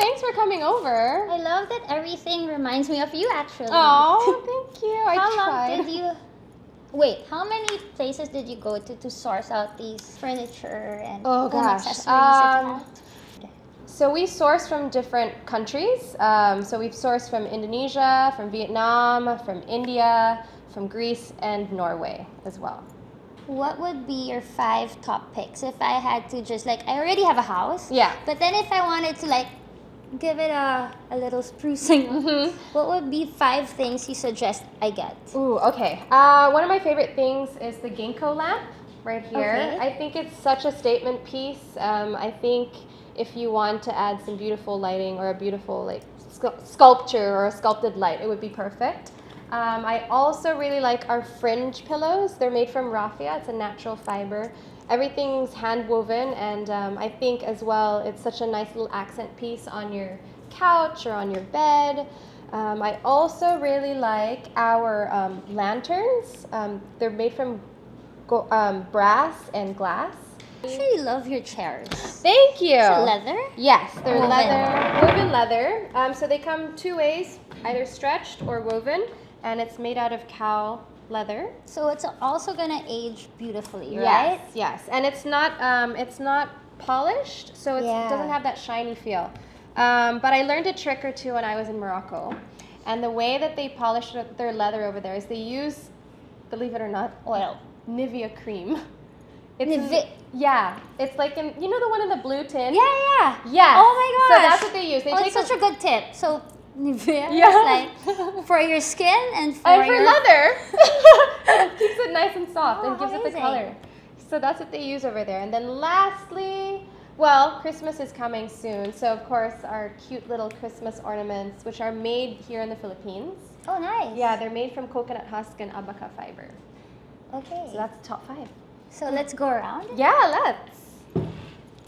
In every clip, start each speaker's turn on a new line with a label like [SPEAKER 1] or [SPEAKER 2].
[SPEAKER 1] thanks for coming over.
[SPEAKER 2] I love that everything reminds me of you, actually.
[SPEAKER 1] Oh, thank you.
[SPEAKER 2] How long did you... Wait, how many places did you go to source out these furniture and home accessories that you have?
[SPEAKER 1] So we source from different countries. So we've sourced from Indonesia, from Vietnam, from India, from Greece, and Norway as well.
[SPEAKER 2] What would be your 5 top picks if I had to just I already have a house.
[SPEAKER 1] Yeah.
[SPEAKER 2] But then if I wanted to give it a little sprucing, what would be 5 things you suggest I get?
[SPEAKER 1] Ooh, okay. One of my favorite things is the ginkgo lamp right here.
[SPEAKER 2] Okay.
[SPEAKER 1] I think it's such a statement piece. I think if you want to add some beautiful lighting or a beautiful sculpture or a sculpted light, it would be perfect. I also really like our fringe pillows. They're made from raffia. It's a natural fiber. Everything's hand woven, and I think as well it's such a nice little accent piece on your couch or on your bed. I also really like our lanterns. They're made from brass and glass.
[SPEAKER 2] I actually love your chairs.
[SPEAKER 1] Thank you.
[SPEAKER 2] Is it leather?
[SPEAKER 1] Yes, they're woven leather. So they come 2 ways, either stretched or woven, and it's made out of cow leather.
[SPEAKER 2] So it's also gonna age beautifully, right?
[SPEAKER 1] Yes, and it's not polished, so it doesn't have that shiny feel. But I learned a trick or two when I was in Morocco, and the way that they polish their leather over there is they use, believe it or not, oil, Nivea cream. It's like the one in the blue tin.
[SPEAKER 2] Yeah.
[SPEAKER 1] Yes.
[SPEAKER 2] Oh my gosh.
[SPEAKER 1] So that's what they use.
[SPEAKER 2] It's such a good tip. So Nivea is for your skin and for
[SPEAKER 1] leather. It keeps it nice and soft and gives it the color. So that's what they use over there. And then lastly, Christmas is coming soon. So of course our cute little Christmas ornaments, which are made here in the Philippines.
[SPEAKER 2] Oh, nice.
[SPEAKER 1] Yeah, they're made from coconut husk and abaca fiber.
[SPEAKER 2] Okay.
[SPEAKER 1] So that's the top 5.
[SPEAKER 2] So let's go around?
[SPEAKER 1] Yeah, let's.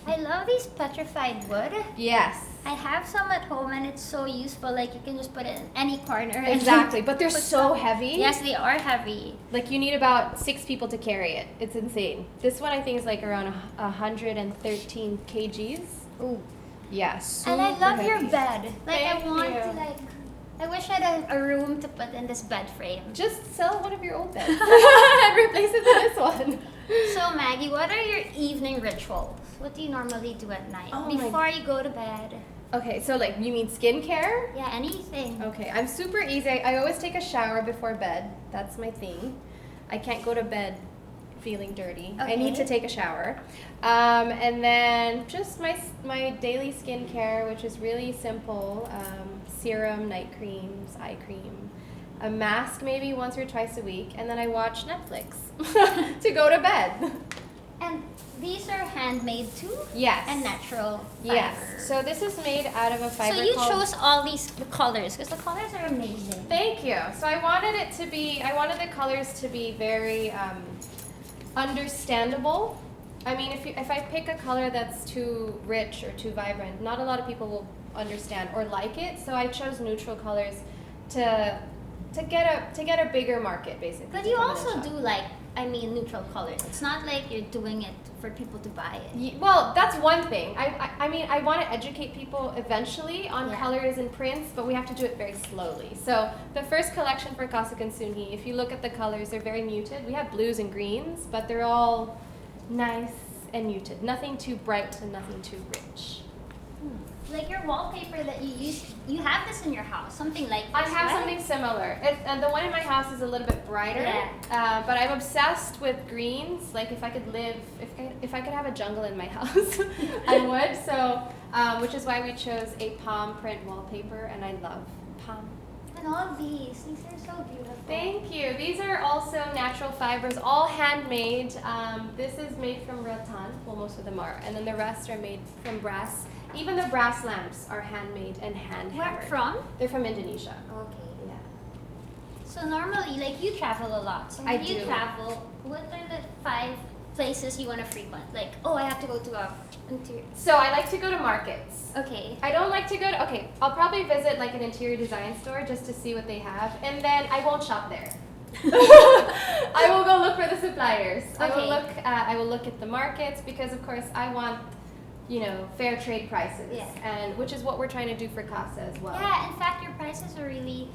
[SPEAKER 2] I love these petrified wood.
[SPEAKER 1] Yes.
[SPEAKER 2] I have some at home and it's so useful. You can just put it in any corner.
[SPEAKER 1] Exactly, but they're so heavy.
[SPEAKER 2] Yes, they are heavy.
[SPEAKER 1] You need about 6 people to carry it. It's insane. This one I think is around 113 kgs.
[SPEAKER 2] Ooh.
[SPEAKER 1] Yes.
[SPEAKER 2] And I love your bed.
[SPEAKER 1] Thank
[SPEAKER 2] I wish I had a room to put in this bed frame.
[SPEAKER 1] Just sell one of your old beds and replace it with this one.
[SPEAKER 2] So Maggie, what are your evening rituals? What do you normally do at night before you go to bed?
[SPEAKER 1] Okay, so you mean skincare?
[SPEAKER 2] Yeah, anything.
[SPEAKER 1] Okay, I'm super easy. I always take a shower before bed. That's my thing. I can't go to bed feeling dirty.
[SPEAKER 2] Okay.
[SPEAKER 1] I need to take a shower. And then just my daily skincare, which is really simple. Serum, night creams, eye cream, a mask maybe once or twice a week, and then I watch Netflix to go to bed.
[SPEAKER 2] And these are handmade too?
[SPEAKER 1] Yes.
[SPEAKER 2] And natural fiber.
[SPEAKER 1] Yes. So this is made out of a fiber.
[SPEAKER 2] So you chose all the colors because the colors are amazing.
[SPEAKER 1] Thank you. So I wanted the colors to be very understandable. I mean, if I pick a color that's too rich or too vibrant, not a lot of people will understand or like it. So I chose neutral colors to get a bigger market, basically.
[SPEAKER 2] But you also do neutral colors. It's not like you're doing it for people to buy it.
[SPEAKER 1] Well, that's one thing. I want to educate people eventually on colors and prints, but we have to do it very slowly. So the first collection for Casa Consunji, if you look at the colors, they're very muted. We have blues and greens, but they're all nice and muted. Nothing too bright and nothing too rich.
[SPEAKER 2] Like your wallpaper that you use, you have this in your house, something like this,
[SPEAKER 1] I have something similar. And the one in my house is a little bit brighter.
[SPEAKER 2] Yeah.
[SPEAKER 1] But I'm obsessed with greens. If I could have a jungle in my house, I would. So, which is why we chose a palm print wallpaper, and I love palm.
[SPEAKER 2] And all of these are so beautiful.
[SPEAKER 1] Thank you. These are also natural fibers, all handmade. This is made from rattan. Well, most of them are, and then the rest are made from brass. Even the brass lamps are handmade and hand-hammered.
[SPEAKER 2] Where from?
[SPEAKER 1] They're from Indonesia.
[SPEAKER 2] Okay.
[SPEAKER 1] Yeah.
[SPEAKER 2] So normally, you travel a lot. So when you travel, what are the 5 places you want to frequent? I have to go to interior.
[SPEAKER 1] So I like to go to markets.
[SPEAKER 2] Okay.
[SPEAKER 1] I don't like to go to, I'll probably visit an interior design store just to see what they have, and then I won't shop there. I will go look for the suppliers.
[SPEAKER 2] Okay.
[SPEAKER 1] I will look at the markets because of course I want you know, fair trade prices.
[SPEAKER 2] Yeah.
[SPEAKER 1] And which is what we're trying to do for Casa as well.
[SPEAKER 2] Yeah, in fact, your prices are really,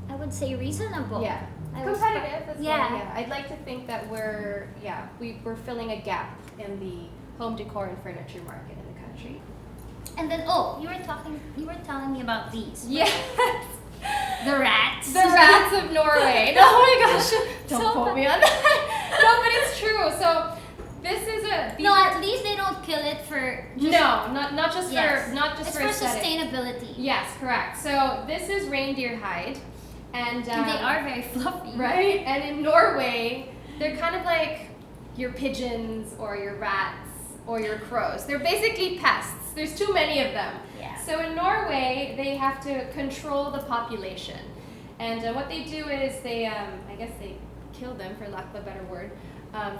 [SPEAKER 2] I would say, reasonable.
[SPEAKER 1] Yeah.
[SPEAKER 2] I was
[SPEAKER 1] Competitive as
[SPEAKER 2] yeah.
[SPEAKER 1] well. Yeah. I'd like to think that we're filling a gap in the home decor and furniture market in the country.
[SPEAKER 2] And then, you were telling me about these.
[SPEAKER 1] Yes.
[SPEAKER 2] The rats.
[SPEAKER 1] The rats of Norway. Oh my gosh. Don't quote me on that. No, but it's true. So this is
[SPEAKER 2] at least they don't kill it for
[SPEAKER 1] not just
[SPEAKER 2] yes.
[SPEAKER 1] for
[SPEAKER 2] it's for
[SPEAKER 1] aesthetic.
[SPEAKER 2] Sustainability.
[SPEAKER 1] Yes, correct. So this is reindeer hide. And
[SPEAKER 2] they are very fluffy.
[SPEAKER 1] Right? And in Norway, they're kind of like your pigeons or your rats or your crows. They're basically pests. There's too many of them.
[SPEAKER 2] Yeah.
[SPEAKER 1] So in Norway, they have to control the population. And what they do is they, I guess they kill them, for lack of a better word,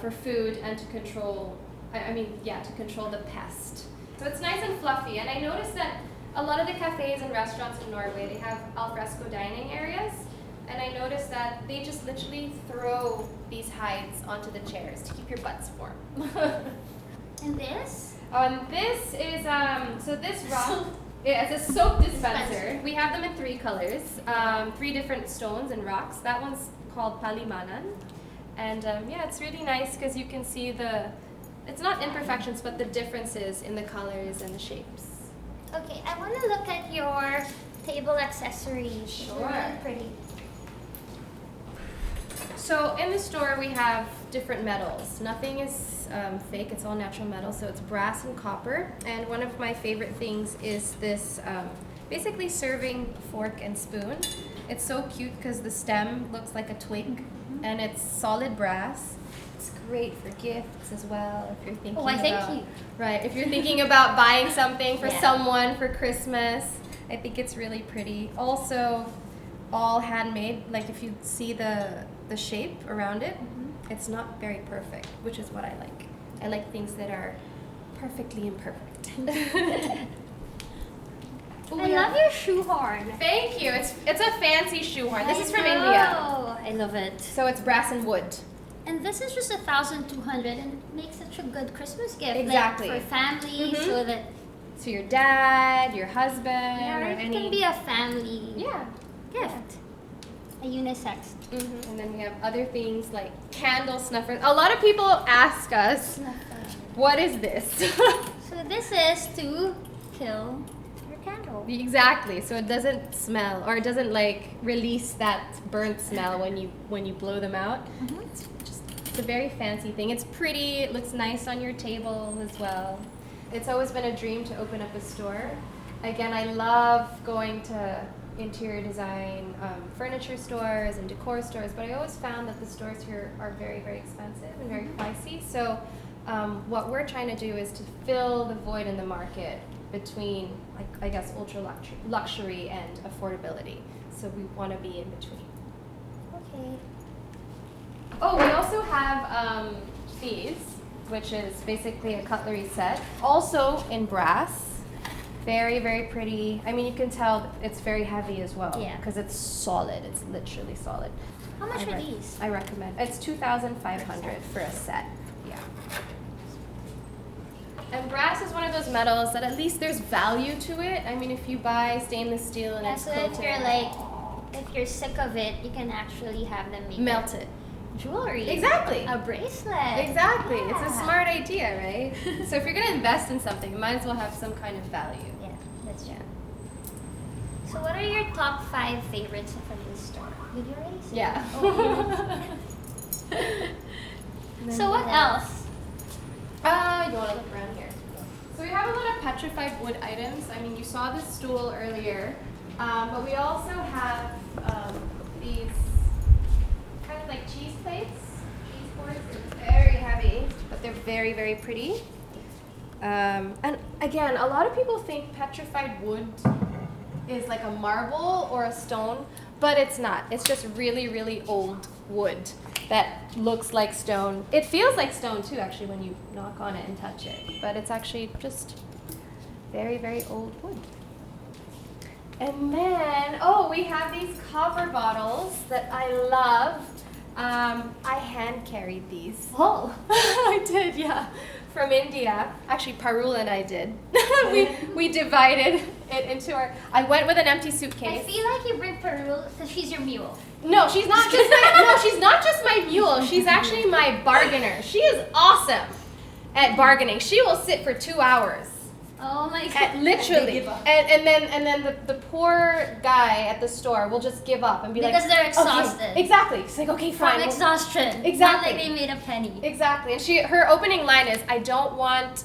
[SPEAKER 1] for food and to control, to control the pest. So it's nice and fluffy. And I noticed that a lot of the cafes and restaurants in Norway, they have alfresco dining areas. And I noticed that they just literally throw these hides onto the chairs to keep your butts warm.
[SPEAKER 2] And this?
[SPEAKER 1] And this is, so this rock, it's a soap dispenser. We have them in 3 colors, 3 different stones and rocks. That one's called Palimanan. And it's really nice because you can see it's not imperfections, but the differences in the colors and the shapes.
[SPEAKER 2] Okay, I want to look at your table accessories.
[SPEAKER 1] Sure.
[SPEAKER 2] They're really pretty.
[SPEAKER 1] So in the store we have different metals. Nothing is fake, it's all natural metal. So it's brass and copper. And one of my favorite things is this basically serving fork and spoon. It's so cute because the stem looks like a twig and it's solid brass. It's great for gifts as well if you're thinking
[SPEAKER 2] thank you.
[SPEAKER 1] Right, if you're thinking about buying something for
[SPEAKER 2] Yeah.
[SPEAKER 1] someone for Christmas. I think it's really pretty. Also, all handmade. Like if you see the shape around it, it's not very perfect, which is what I like. I like things that are perfectly imperfect.
[SPEAKER 2] I love your shoehorn.
[SPEAKER 1] Thank you. It's a fancy shoehorn. This is from India.
[SPEAKER 2] Oh, I love it.
[SPEAKER 1] So it's brass and wood.
[SPEAKER 2] And this is just 1,200 and it makes such a good Christmas gift.
[SPEAKER 1] Exactly.
[SPEAKER 2] Like for families, so that
[SPEAKER 1] So your dad, your husband, or
[SPEAKER 2] it
[SPEAKER 1] any.
[SPEAKER 2] can be a family
[SPEAKER 1] Yeah.
[SPEAKER 2] gift. A unisex.
[SPEAKER 1] And then we have other things like candle snuffers. A lot of people ask us, what is this?
[SPEAKER 2] So this is to kill your candle.
[SPEAKER 1] Exactly. So it doesn't smell, or it doesn't like release that burnt smell when you blow them out. It's a very fancy thing. It's pretty. It looks nice on your table as well. It's always been a dream to open up a store. Again, I love going to interior design, furniture stores and decor stores, but I always found that the stores here are very, very expensive and very pricey. So what we're trying to do is to fill the void in the market between, like, I guess, ultra luxury and affordability. So we want to be in between.
[SPEAKER 2] Okay.
[SPEAKER 1] Oh, we also have these, which is basically a cutlery set, also in brass. Very, very pretty. I mean, you can tell it's very heavy as well.
[SPEAKER 2] Yeah.
[SPEAKER 1] Because it's solid. It's literally solid.
[SPEAKER 2] How much are these?
[SPEAKER 1] I recommend. It's 2,500 for a set. Yeah. And brass is one of those metals that at least there's value to it. I mean, if you buy stainless steel and it's
[SPEAKER 2] so if you're sick of it, you can actually have them
[SPEAKER 1] melt it.
[SPEAKER 2] Jewelry.
[SPEAKER 1] Exactly.
[SPEAKER 2] A bracelet.
[SPEAKER 1] Exactly.
[SPEAKER 2] Yeah.
[SPEAKER 1] It's a smart idea, right? So if you're going to invest in something, it might as well have some kind of value.
[SPEAKER 2] Yeah, that's true. So what are your top 5 favorites from this store? Did you already say?
[SPEAKER 1] Yeah.
[SPEAKER 2] So what else?
[SPEAKER 1] You want to look around here. So we have a lot of petrified wood items. I mean, you saw this stool earlier, but we also have these kind of like cheese plates, cheese boards. They're very heavy, but they're very, very pretty. And again, a lot of people think petrified wood is like a marble or a stone, but it's not. It's just really, really old wood that looks like stone. It feels like stone too, actually, when you knock on it and touch it, but it's actually just very, very old wood. And then, we have these copper bottles that I love. I hand carried these.
[SPEAKER 2] Oh.
[SPEAKER 1] I did, yeah. from India. Actually, Parul and I did. we divided it into our. I went with an empty
[SPEAKER 2] I
[SPEAKER 1] suitcase.
[SPEAKER 2] feel like you bring Perul because she's your mule.
[SPEAKER 1] No, she's not just my. No, she's not just my mule. She's actually my bargainer. She is awesome at bargaining. She will sit for 2 hours.
[SPEAKER 2] Oh my god!
[SPEAKER 1] Literally, and then the poor guy at the store will just give up and be
[SPEAKER 2] because they're exhausted.
[SPEAKER 1] Okay. Exactly. It's like, okay, fine.
[SPEAKER 2] From exhaustion.
[SPEAKER 1] Exactly.
[SPEAKER 2] Not like they made a penny.
[SPEAKER 1] Exactly. And her opening line is, "I don't want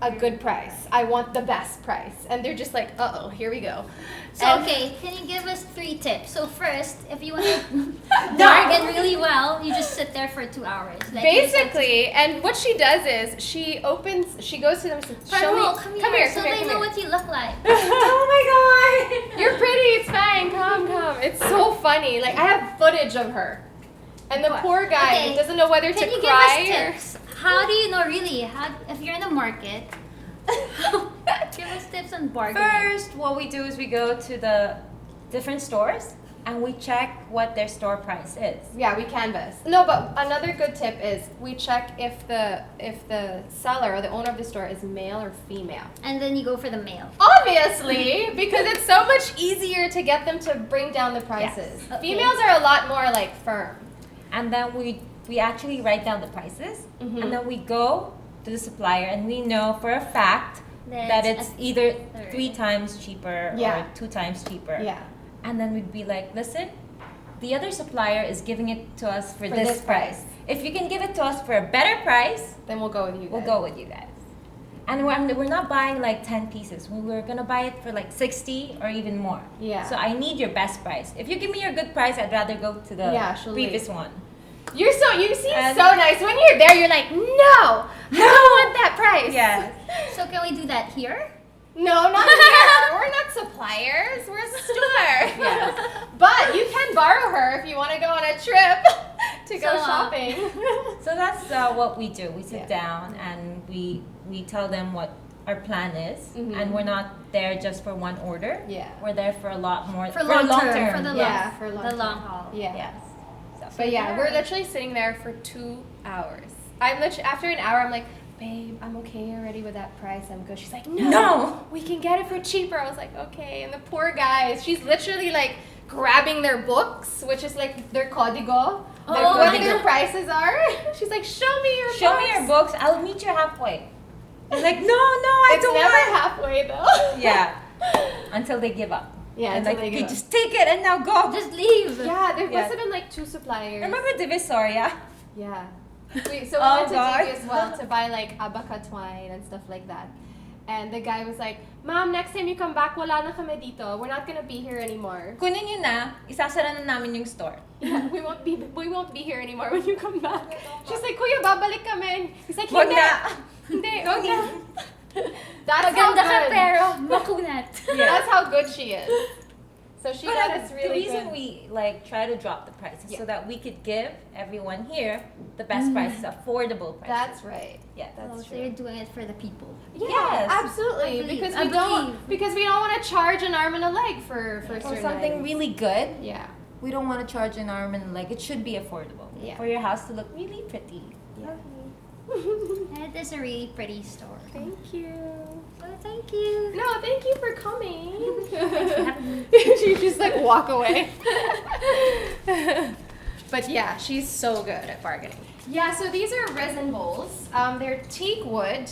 [SPEAKER 1] a good price. I want the best price." And they're just like, "Uh-oh, here we go."
[SPEAKER 2] So
[SPEAKER 1] And-
[SPEAKER 2] okay, can you give us 3 tips? So first, if you want to bargain really well, you just sit there for 2 hours. Like
[SPEAKER 1] Basically, and what she does is she goes to them and says, "Show me,
[SPEAKER 2] come here, so they know
[SPEAKER 1] here."
[SPEAKER 2] what you look like.
[SPEAKER 1] Oh my god! You're pretty, it's fine, come. It's so funny. Like, I have footage of her. And the poor guy
[SPEAKER 2] Okay,
[SPEAKER 1] doesn't know whether to
[SPEAKER 2] Can you
[SPEAKER 1] cry
[SPEAKER 2] give us tips? How do you know really? If you're in the market, give us tips on bargaining.
[SPEAKER 3] First, what we do is we go to the different stores and we check what their store price is.
[SPEAKER 1] Yeah, we canvas. No, but another good tip is we check if the seller or the owner of the store is male or female.
[SPEAKER 2] And then you go for the male.
[SPEAKER 1] Obviously, because it's so much easier to get them to bring down the prices.
[SPEAKER 2] Yes. Okay.
[SPEAKER 1] Females are a lot more like firm.
[SPEAKER 3] And then we actually write down the prices
[SPEAKER 1] Mhm.
[SPEAKER 3] and then we go to the supplier and we know for a fact
[SPEAKER 2] That
[SPEAKER 3] that
[SPEAKER 2] it's
[SPEAKER 3] it's either
[SPEAKER 2] third.
[SPEAKER 3] 3 times cheaper
[SPEAKER 1] Yeah.
[SPEAKER 3] or 2 times cheaper.
[SPEAKER 1] Yeah.
[SPEAKER 3] And then we'd be like, listen, the other supplier is giving it to us for
[SPEAKER 1] For
[SPEAKER 3] this
[SPEAKER 1] this
[SPEAKER 3] price. If you can give it to us for a better price,
[SPEAKER 1] Then we'll go with you guys.
[SPEAKER 3] we'll go with you guys. And we're not buying like 10 pieces. We're gonna buy it for like 60 or even more.
[SPEAKER 1] Yeah.
[SPEAKER 3] So I need your best price. If you give me your good price, I'd rather go to the
[SPEAKER 1] Yeah, she'll
[SPEAKER 3] previous one.
[SPEAKER 1] You seem
[SPEAKER 3] And-
[SPEAKER 1] so nice. When you're there, you're like, no, I don't want that price.
[SPEAKER 3] Yes.
[SPEAKER 2] So can we do that here?
[SPEAKER 1] No, not here. We're not suppliers. We're a store.
[SPEAKER 3] Yes.
[SPEAKER 1] But you can borrow her if you want to go on a trip to go
[SPEAKER 2] So,
[SPEAKER 1] shopping.
[SPEAKER 3] So that's what we do. We sit
[SPEAKER 1] Yeah.
[SPEAKER 3] down and we tell them what our plan is,
[SPEAKER 1] Mhm.
[SPEAKER 3] and we're not there just for one order.
[SPEAKER 1] Yeah.
[SPEAKER 3] We're there for a lot more.
[SPEAKER 2] For long term. For the
[SPEAKER 1] Yeah,
[SPEAKER 2] long,
[SPEAKER 1] for long
[SPEAKER 2] the
[SPEAKER 1] term.
[SPEAKER 2] long haul.
[SPEAKER 1] Yeah.
[SPEAKER 3] Yes. So,
[SPEAKER 1] But yeah, we're literally sitting there for 2 hours. I'm literally, after an hour, I'm like, babe, I'm okay already with that price. I'm good. She's like, no, we can get it for cheaper. I was like, okay. And the poor guys, she's literally like grabbing their books, which is like their código, like
[SPEAKER 2] Oh
[SPEAKER 1] what
[SPEAKER 2] my
[SPEAKER 1] their
[SPEAKER 2] God.
[SPEAKER 1] prices are. She's like, show me your
[SPEAKER 3] show
[SPEAKER 1] books.
[SPEAKER 3] me your books. I'll meet you halfway. I'm like, no, I
[SPEAKER 1] It's
[SPEAKER 3] don't
[SPEAKER 1] never
[SPEAKER 3] want.
[SPEAKER 1] halfway though.
[SPEAKER 3] Yeah. Until they give up.
[SPEAKER 1] Yeah,
[SPEAKER 3] And
[SPEAKER 1] until
[SPEAKER 3] like,
[SPEAKER 1] they
[SPEAKER 3] okay,
[SPEAKER 1] give up.
[SPEAKER 3] just take it and now go.
[SPEAKER 2] Just leave.
[SPEAKER 1] Yeah, there
[SPEAKER 3] Yeah.
[SPEAKER 1] must have been like 2 suppliers.
[SPEAKER 3] Remember Divisoria?
[SPEAKER 1] Yeah. So we
[SPEAKER 3] Oh,
[SPEAKER 1] went to
[SPEAKER 3] God.
[SPEAKER 1] Diggy as well to buy like abaca twine and stuff like that. And the guy was like, Ma'am, next time you come back, wala na kami dito. We're not gonna be here anymore.
[SPEAKER 3] Kunin nyo na, isasara na namin yung store.
[SPEAKER 1] Yeah, we won't be here anymore when you come back. She's like, Kuya, babalik kami. He's like,
[SPEAKER 3] Wag
[SPEAKER 1] hindi.
[SPEAKER 3] na.
[SPEAKER 1] Hindi, wag na. That's how
[SPEAKER 2] Maganda ka
[SPEAKER 1] good.
[SPEAKER 2] pero makunat.
[SPEAKER 1] That's how good she is. So she
[SPEAKER 3] But
[SPEAKER 1] got us really
[SPEAKER 3] the reason
[SPEAKER 1] good.
[SPEAKER 3] we like try to drop the prices
[SPEAKER 1] Yeah.
[SPEAKER 3] so that we could give everyone here the best prices, affordable prices.
[SPEAKER 1] That's right.
[SPEAKER 3] Yes.
[SPEAKER 1] That's
[SPEAKER 2] Oh, so
[SPEAKER 1] true.
[SPEAKER 2] you're doing it for the people.
[SPEAKER 1] Yeah,
[SPEAKER 3] Yes.
[SPEAKER 1] absolutely.
[SPEAKER 2] I believe.
[SPEAKER 1] Because
[SPEAKER 2] I
[SPEAKER 1] we don't
[SPEAKER 2] believe.
[SPEAKER 1] want to charge an arm and a leg for
[SPEAKER 3] Or
[SPEAKER 1] certain
[SPEAKER 3] something
[SPEAKER 1] items.
[SPEAKER 3] really good.
[SPEAKER 1] Yeah.
[SPEAKER 3] We don't want to charge an arm and a leg. It should be affordable
[SPEAKER 1] Yeah.
[SPEAKER 3] for your house to look really pretty.
[SPEAKER 1] Yeah.
[SPEAKER 2] And it is a really pretty store.
[SPEAKER 1] Thank you.
[SPEAKER 2] Oh, thank you.
[SPEAKER 1] No, thank you for coming.
[SPEAKER 2] having
[SPEAKER 1] She just like walk away. But yeah, she's so good at bargaining. Yeah, so these are resin bowls. They're teak wood.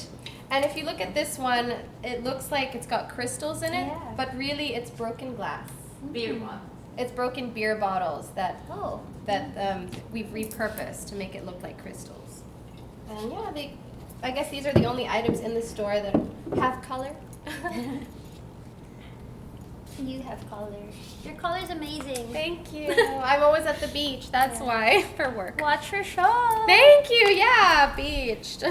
[SPEAKER 1] And if you look at this one, it looks like it's got crystals in it,
[SPEAKER 2] Yeah.
[SPEAKER 1] but really it's broken glass.
[SPEAKER 3] Beer one.
[SPEAKER 1] It's broken beer bottles that
[SPEAKER 2] Oh.
[SPEAKER 1] we've repurposed to make it look like crystals. And yeah, I guess these are the only items in the store that have color.
[SPEAKER 2] You have color. Your color is amazing.
[SPEAKER 1] Thank you. I'm always at the beach, that's why, for work.
[SPEAKER 2] Watch your show.
[SPEAKER 1] Thank you, yeah, beached.